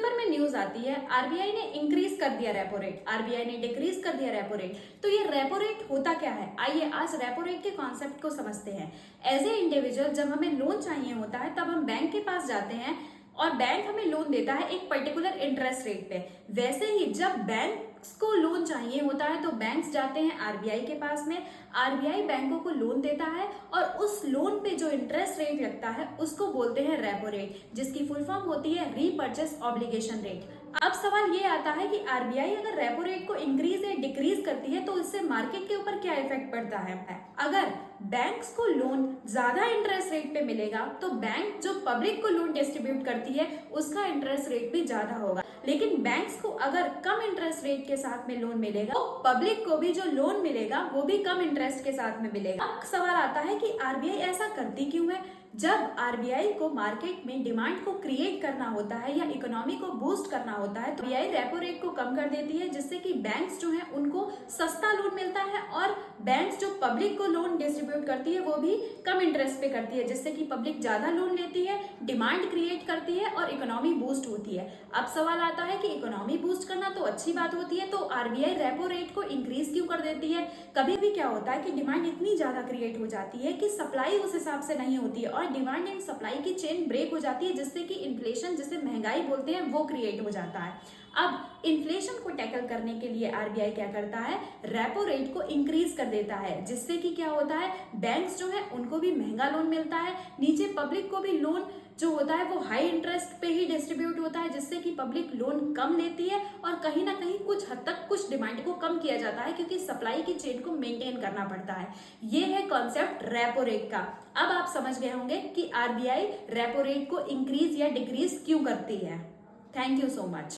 Paper में news आती है आरबीआई ने इंक्रीज कर दिया रेपो रेट, आरबीआई ने डिक्रीज कर दिया रेपो रेट। तो ये रेपो रेट होता क्या है, आइए आज रेपो रेट के कॉन्सेप्ट को समझते हैं। एज ए इंडिविजुअल जब हमें लोन चाहिए होता है तब हम बैंक के पास जाते हैं और बैंक हमें लोन देता है एक पर्टिकुलर इंटरेस्ट रेट पे। वैसे ही जब बैंक्स को लोन चाहिए होता है तो बैंक्स जाते हैं आरबीआई के पास में, आरबीआई बैंकों को लोन देता है और उस लोन पे जो इंटरेस्ट रेट लगता है उसको बोलते हैं रेपो रेट, जिसकी फुल फॉर्म होती है रीपर्चेस ऑब्लिगेशन रेट। अब सवाल ये आता है कि आरबीआई अगर रेपो रेट को इंक्रीज या डिक्रीज करती है तो इससे मार्केट के ऊपर क्या इफेक्ट पड़ता है। अगर बैंक्स को लोन ज्यादा इंटरेस्ट रेट पे मिलेगा तो बैंक जो पब्लिक को लोन डिस्ट्रीब्यूट करती है उसका इंटरेस्ट रेट भी ज्यादा होगा, लेकिन बैंक्स को अगर कम इंटरेस्ट रेट के साथ में लोन मिलेगा तो पब्लिक को भी जो लोन मिलेगा वो भी कम इंटरेस्ट के साथ में मिलेगा। अब सवाल आता है कि आरबीआई ऐसा करती क्यों है। जब आरबीआई को मार्केट में डिमांड को क्रिएट करना होता है या इकोनॉमी को बूस्ट करना होता है तो आरबीआई रेपो रेट को कम कर देती है, जिससे कि बैंक्स जो है उनको सस्ता लोन मिलता है और बैंक्स जो पब्लिक को लोन डिस्ट्रीब्यूट करती है वो भी कम इंटरेस्ट पे करती है, जिससे कि पब्लिक ज्यादा लोन लेती है, डिमांड क्रिएट करती है और इकोनॉमी बूस्ट होती है। अब सवाल आता है कि इकोनॉमी बूस्ट करना तो अच्छी बात होती है, तो आरबीआई रेपो रेट को इंक्रीज क्यों कर देती है। कभी भी क्या होता है कि डिमांड इतनी ज्यादा क्रिएट हो जाती है कि सप्लाई उस हिसाब से नहीं होती है और डिमांड एंड सप्लाई की चेन ब्रेक हो जाती है, जिससे कि इन्फ्लेशन, जिसे महंगाई बोलते हैं, वो क्रिएट हो जाता है। अब इन्फ्लेशन को टैकल करने के लिए आरबीआई क्या करता है, रेपो रेट को इंक्रीज कर देता है, जिससे कि क्या होता है, बैंक्स जो है उनको भी महंगा लोन मिलता है, नीचे पब्लिक को भी लोन जो होता है वो हाई इंटरेस्ट पे ही डिस्ट्रीब्यूट होता है, जिससे कि पब्लिक लोन कम लेती है और कहीं ना कहीं कुछ हद तक कुछ डिमांड को कम किया जाता है, क्योंकि सप्लाई की चेन को मेंटेन करना पड़ता है। ये है कॉन्सेप्ट रेपो रेट का। अब आप समझ गए होंगे कि आरबीआई रेपो रेट को इंक्रीज या डिक्रीज क्यों करती है। Thank you so much.